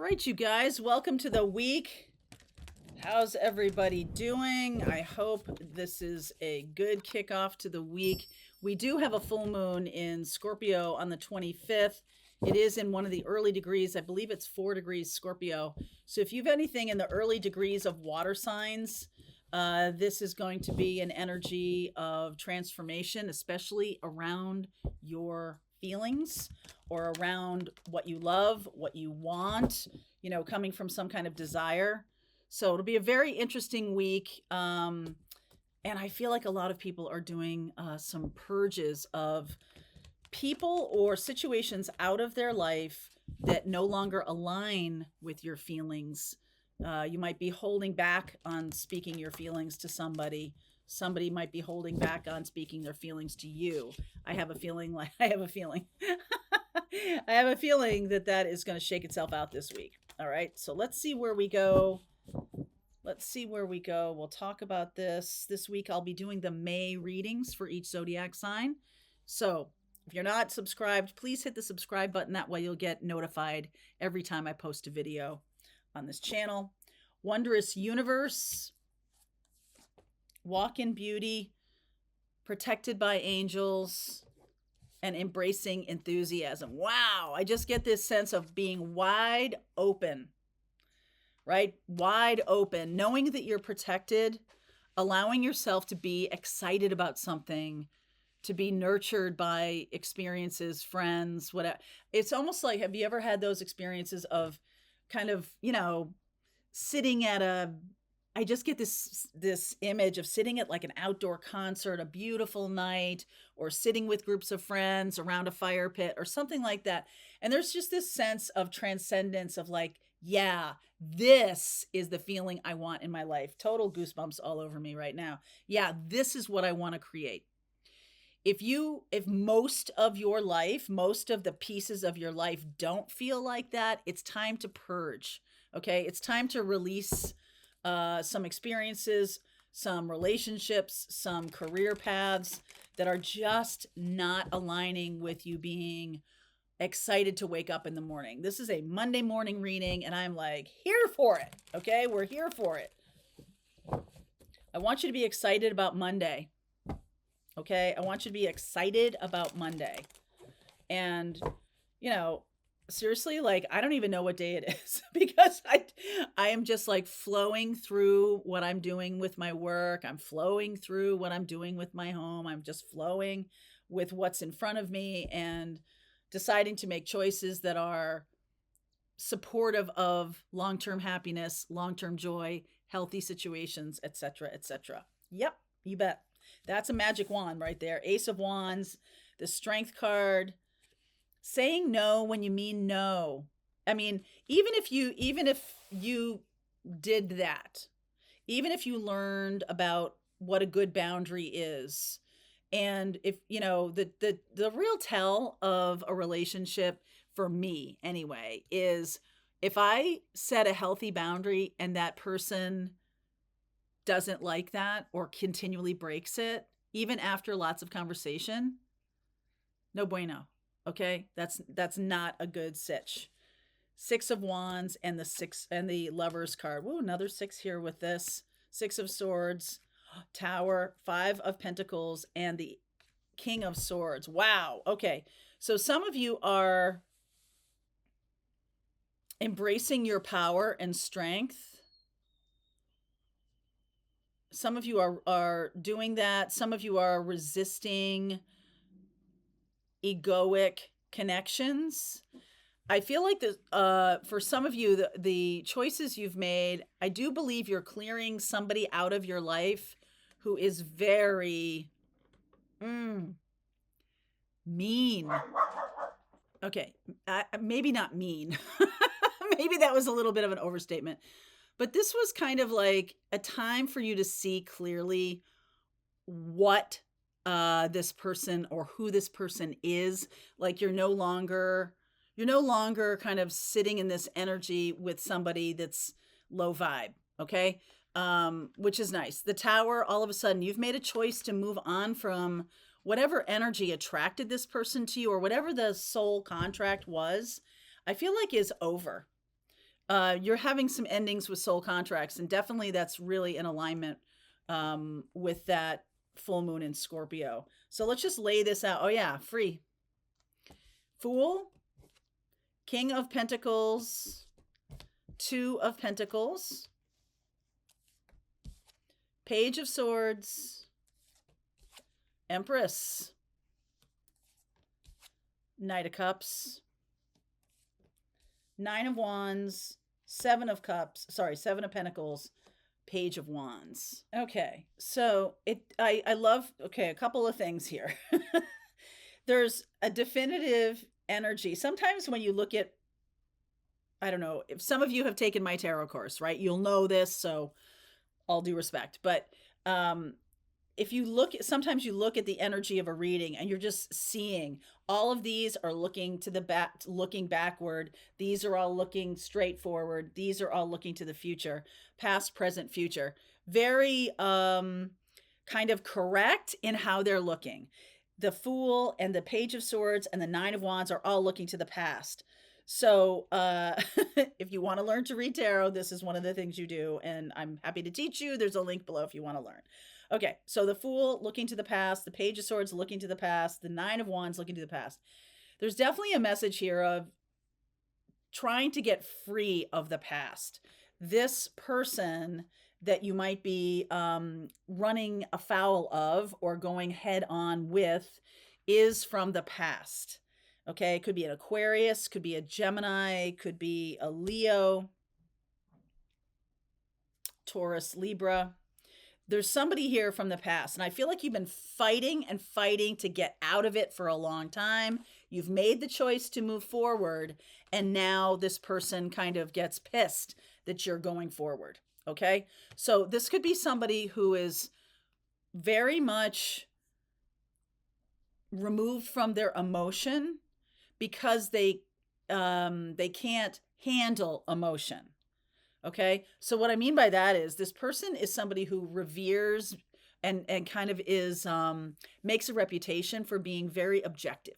right, you guys, welcome to the week. How's everybody doing? I hope this is a good kickoff to the week. We do have a full moon in Scorpio on the 25th. It is in one of the early degrees. I believe it's 4 degrees Scorpio. So if you've anything in the early degrees of water signs, this is going to be an energy of transformation, especially around your feelings or around what you love, what you want, coming from some kind of desire. So it'll be a very interesting week. And I feel like a lot of people are doing some purges of people or situations out of their life that no longer align with your feelings. You might be holding back on speaking your feelings to somebody. Somebody might be holding back on speaking their feelings to you. I have a feeling I have a feeling that is going to shake itself out this week. All right. So let's see where we go. We'll talk about this week. I'll be doing the May readings for each zodiac sign. So if you're not subscribed, please hit the subscribe button. That way you'll get notified every time I post a video on this channel. Wondrous universe, walk in beauty, protected by angels, and embracing enthusiasm. Wow, I just get this sense of being wide open, right? Wide open, knowing that you're protected, allowing yourself to be excited about something, to be nurtured by experiences, friends, whatever. It's almost like, have you ever had those experiences of kind of, sitting at I just get this image of sitting at like an outdoor concert, a beautiful night, or sitting with groups of friends around a fire pit or something like that. And there's just this sense of transcendence of like, yeah, this is the feeling I want in my life. Total goosebumps all over me right now. Yeah, this is what I want to create. If most of the pieces of your life don't feel like that, it's time to purge. Okay. It's time to release some experiences, some relationships, some career paths that are just not aligning with you being excited to wake up in the morning. This is a Monday morning reading, and I'm like, here for it. Okay, we're here for it. I want you to be excited about Monday. Okay, I want you to be excited about Monday. And, seriously, like, I don't even know what day it is because I am just like flowing through what I'm doing with my work. I'm flowing through what I'm doing with my home. I'm just flowing with what's in front of me and deciding to make choices that are supportive of long-term happiness, long-term joy, healthy situations, etc., etc. Yep, you bet. That's a magic wand right there. Ace of Wands, the Strength card. Saying no when you mean no. I mean, even if you did that, even if you learned about what a good boundary is, and if the real tell of a relationship for me anyway is if I set a healthy boundary and that person doesn't like that or continually breaks it, even after lots of conversation, no bueno. Okay, that's not a good sitch. 6 of Wands and the Lovers card. Woo, another 6 here with this. 6 of Swords, Tower, 5 of Pentacles, and the King of Swords. Wow. Okay, so some of you are embracing your power and strength. Some of you are doing that. Some of you are resisting egoic connections. I feel like for some of you, the choices you've made, I do believe you're clearing somebody out of your life who is very mean. Okay, maybe not mean. Maybe that was a little bit of an overstatement. But this was kind of like a time for you to see clearly what this person or who this person is. Like you're no longer kind of sitting in this energy with somebody that's low vibe. Okay. Which is nice. The Tower, all of a sudden you've made a choice to move on from whatever energy attracted this person to you or whatever the soul contract was, I feel like is over. You're having some endings with soul contracts, and definitely that's really in alignment with that full moon in Scorpio. So let's just lay this out. Oh yeah, free. Fool, King of Pentacles, Two of Pentacles, Page of Swords, Empress, Knight of Cups, Nine of Wands, Seven of Cups, sorry, Seven of Pentacles, Page of Wands. Okay, so I love, okay, a couple of things here. There's a definitive energy. Sometimes when you look at, I don't know, if some of you have taken my tarot course, right? You'll know this, so all due respect. But if you look, sometimes you look at the energy of a reading and you're just seeing all of these are looking to the back, looking backward. These are all looking straight forward. These are all looking to the future, past, present, future. Very kind of correct in how they're looking. The Fool and the Page of Swords and the Nine of Wands are all looking to the past. So if you want to learn to read tarot, this is one of the things you do, and I'm happy to teach you. There's a link below if you want to learn. Okay, so the Fool looking to the past, the Page of Swords looking to the past, the Nine of Wands looking to the past. There's definitely a message here of trying to get free of the past. This person that you might be running afoul of or going head on with is from the past. Okay, it could be an Aquarius, could be a Gemini, could be a Leo, Taurus, Libra. There's somebody here from the past, and I feel like you've been fighting and fighting to get out of it for a long time. You've made the choice to move forward, and now this person kind of gets pissed that you're going forward. Okay, so this could be somebody who is very much removed from their emotion because they can't handle emotion. Okay, so what I mean by that is this person is somebody who reveres and kind of is makes a reputation for being very objective.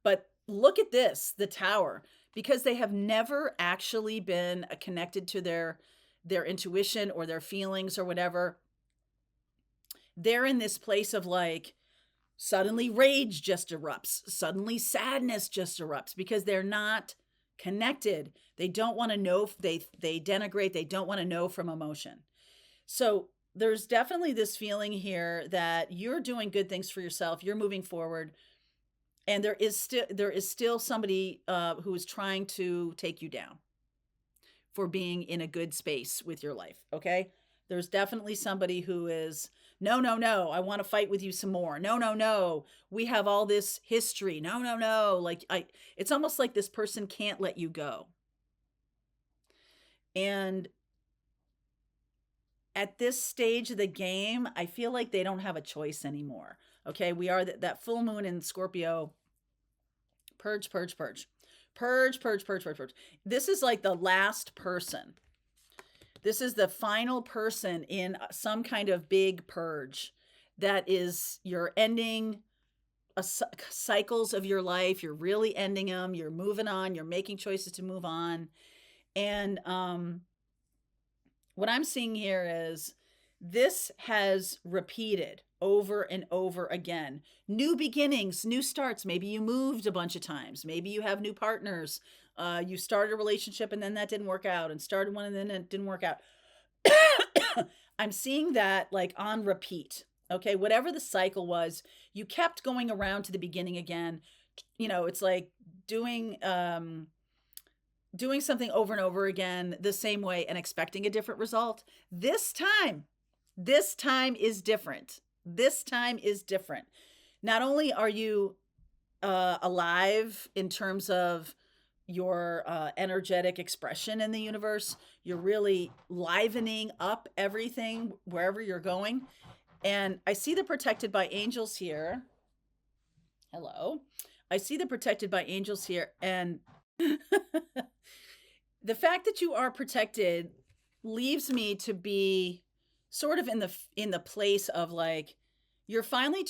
But look at this, the Tower, because they have never actually been connected to their intuition or their feelings or whatever. They're in this place of like, suddenly rage just erupts, suddenly sadness just erupts because they're not connected. They don't want to know, they denigrate, they don't want to know from emotion. So there's definitely this feeling here that you're doing good things for yourself, you're moving forward, and there is still somebody who is trying to take you down for being in a good space with your life. Okay, there's definitely somebody who is, no, I want to fight with you some more. No, we have all this history. No, like it's almost like this person can't let you go. And at this stage of the game, I feel like they don't have a choice anymore. Okay, we are that full moon in Scorpio. Purge. This is like the last person. This is the final person in some kind of big purge that is, you're ending cycles of your life. You're really ending them. You're moving on. You're making choices to move on. And what I'm seeing here is this has repeated over and over again. New beginnings, new starts. Maybe you moved a bunch of times. Maybe you have new partners. You started a relationship and then that didn't work out, and started one and then it didn't work out. I'm seeing that like on repeat. Okay, whatever the cycle was, you kept going around to the beginning again. You know, it's like doing something over and over again the same way and expecting a different result. This time is different. This time is different. Not only are you alive in terms of your energetic expression in the universe, you're really livening up everything wherever you're going. And I see the protected by angels here. Hello. I see the protected by angels here. And the fact that you are protected leaves me to be sort of in the place of like, you're finally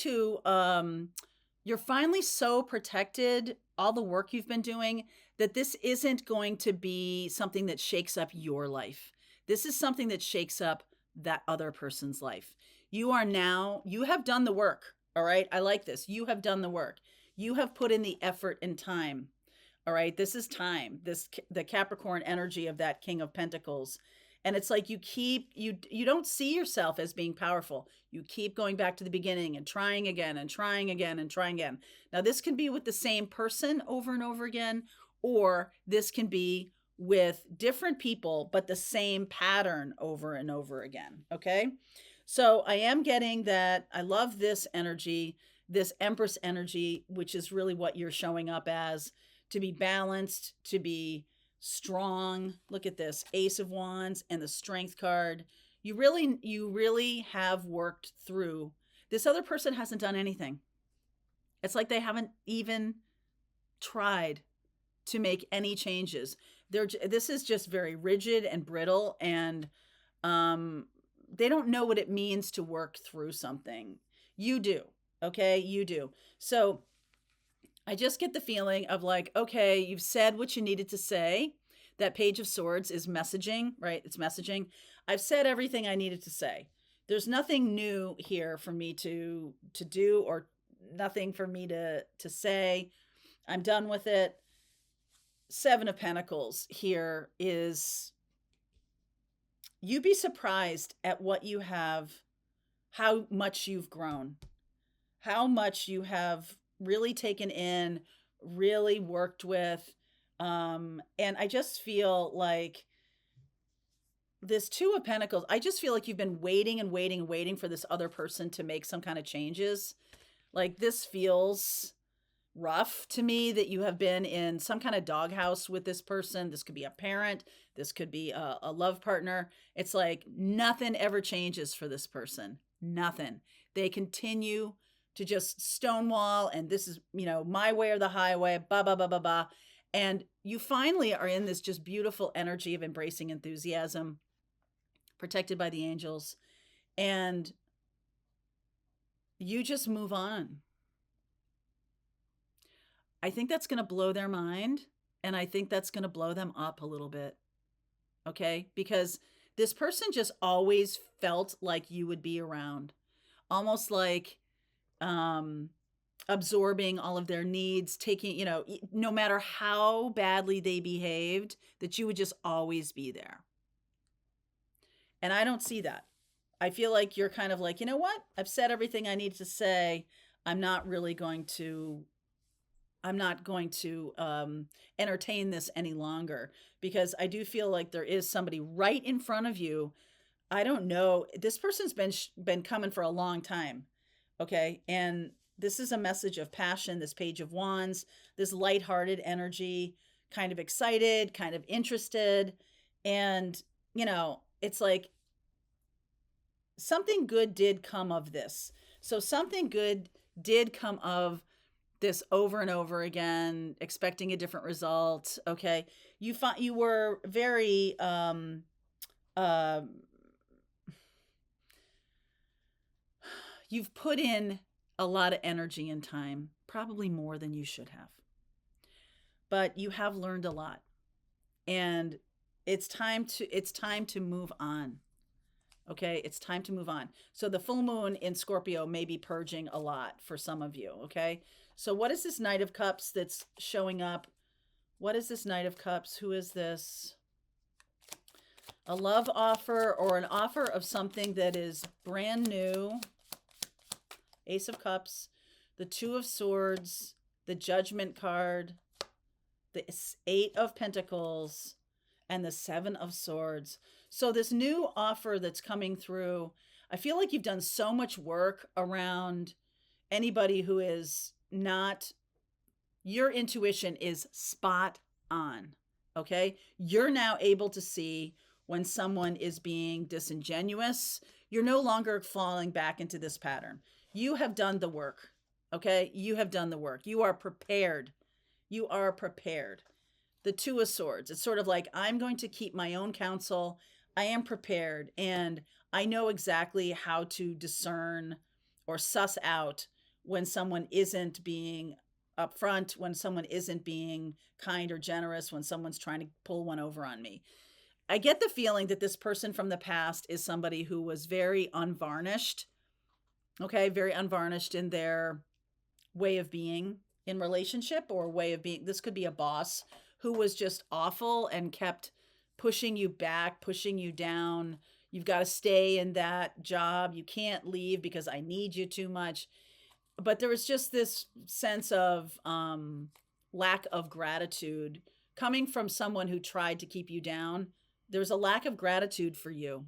so protected, all the work you've been doing, that this isn't going to be something that shakes up your life. This is something that shakes up that other person's life. You have done the work. All right. I like this. You have done the work. You have put in the effort and time. All right. This is time. The Capricorn energy of that King of Pentacles. And it's like you don't see yourself as being powerful. You keep going back to the beginning and trying again and trying again and trying again. Now, this can be with the same person over and over again, or this can be with different people, but the same pattern over and over again. Okay. So I am getting that. I love this energy, this Empress energy, which is really what you're showing up as, to be balanced, to be strong. Look at this Ace of Wands and the Strength card. You really have worked through. This other person hasn't done anything. It's like they haven't even tried to make any changes. This is just very rigid and brittle, and they don't know what it means to work through something. You do. Okay, you do. So I just get the feeling of like, okay, you've said what you needed to say. That Page of Swords is messaging, right? It's messaging. I've said everything I needed to say. There's nothing new here for me to do, or nothing for me to say. I'm done with it. Seven of Pentacles here is, you'd be surprised at what you have, how much you've grown, how much you have really taken in, really worked with. And I just feel like this Two of Pentacles, I just feel like you've been waiting and waiting and waiting for this other person to make some kind of changes. Like, this feels rough to me, that you have been in some kind of doghouse with this person. This could be a parent. This could be a love partner. It's like nothing ever changes for this person. Nothing. They continue to just stonewall, and this is, my way or the highway, blah, blah, blah, blah, blah. And you finally are in this just beautiful energy of embracing enthusiasm, protected by the angels, and you just move on. I think that's going to blow their mind, and I think that's going to blow them up a little bit. Okay? Because this person just always felt like you would be around, almost like absorbing all of their needs, taking, no matter how badly they behaved, that you would just always be there. And I don't see that. I feel like you're kind of like, you know what? I've said everything I need to say. I'm not going to entertain this any longer, because I do feel like there is somebody right in front of you. I don't know. This person's been coming for a long time. Okay. And this is a message of passion, this Page of Wands, this lighthearted energy, kind of excited, kind of interested. And, it's like something good did come of this. So something good did come of this over and over again, expecting a different result. Okay. You were very, you've put in a lot of energy and time, probably more than you should have, but you have learned a lot, and it's time to move on. Okay. It's time to move on. So the full moon in Scorpio may be purging a lot for some of you. Okay. So what is this Knight of Cups that's showing up? What is this Knight of Cups? Who is this? A love offer, or an offer of something that is brand new. Ace of Cups, the Two of Swords, the Judgment card, the Eight of Pentacles, and the Seven of Swords. So this new offer that's coming through, I feel like you've done so much work around anybody who is not, your intuition is spot on. Okay. You're now able to see when someone is being disingenuous. You're no longer falling back into this pattern. You have done the work. Okay. You have done the work. You are prepared. You are prepared. The Two of Swords. It's sort of like, I'm going to keep my own counsel. I am prepared, and I know exactly how to discern or suss out when someone isn't being upfront when someone isn't being kind or generous, when someone's trying to pull one over on me. I get the feeling that this person from the past is somebody who was very unvarnished, okay, very unvarnished in their way of being in relationship or way of being. This could be a boss who was just awful and kept pushing you back, pushing you down. You've got to stay in that job. You can't leave because I need you too much. But there was just this sense of lack of gratitude coming from someone who tried to keep you down. There's a lack of gratitude for you.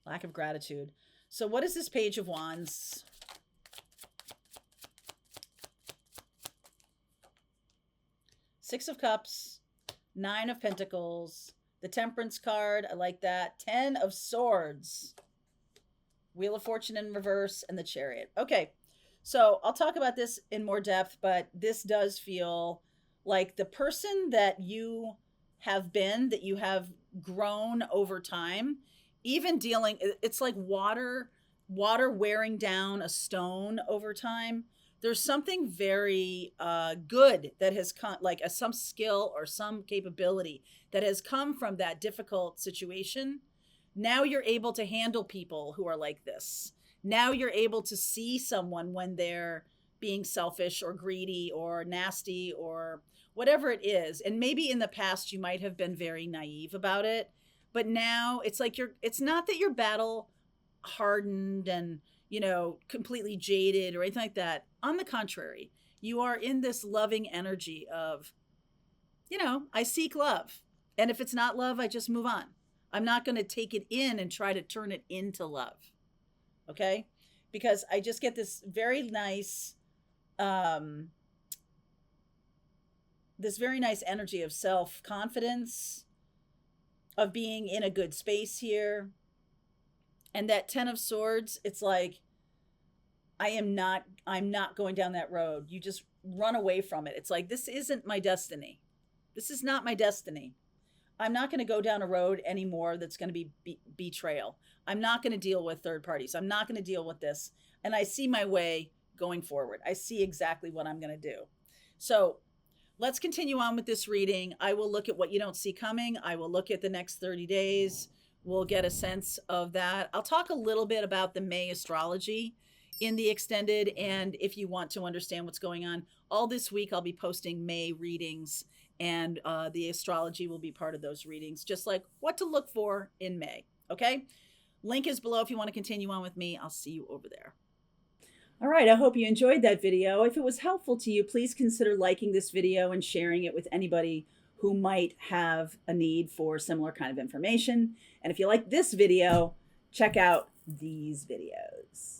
Lack of gratitude. So what is this Page of Wands? Six of Cups, Nine of Pentacles, the Temperance card, I like that. 10 of Swords, Wheel of Fortune in reverse, and the Chariot. Okay, so I'll talk about this in more depth, but this does feel like the person that you have been, that you have grown over time, even dealing, it's like water wearing down a stone over time. There's something very good that has come, like some skill or some capability that has come from that difficult situation. Now you're able to handle people who are like this. Now you're able to see someone when they're being selfish or greedy or nasty or whatever it is. And maybe in the past you might have been very naive about it, but now it's like it's not that you're battle hardened and, you know, completely jaded or anything like that. On the contrary, you are in this loving energy of, you know, I seek love. And if it's not love, I just move on. I'm not going to take it in and try to turn it into love. Okay? Because I just get this very nice, energy of self-confidence, of being in a good space here. And that 10 of Swords, it's like, I'm not going down that road. You just run away from it. It's like, this isn't my destiny. This is not my destiny. I'm not going to go down a road anymore that's going to be betrayal. I'm not going to deal with third parties. I'm not going to deal with this. And I see my way going forward. I see exactly what I'm going to do. So let's continue on with this reading. I will look at what you don't see coming. I will look at the next 30 days. We'll get a sense of that. I'll talk a little bit about the May astrology in the extended. And if you want to understand what's going on, all this week I'll be posting May readings, and the astrology will be part of those readings, just like what to look for in May. Okay? Link is below if you want to continue on with me. I'll see you over there. All right, I hope you enjoyed that video. If it was helpful to you, please consider liking this video and sharing it with anybody who might have a need for similar kind of information. And if you like this video, check out these videos.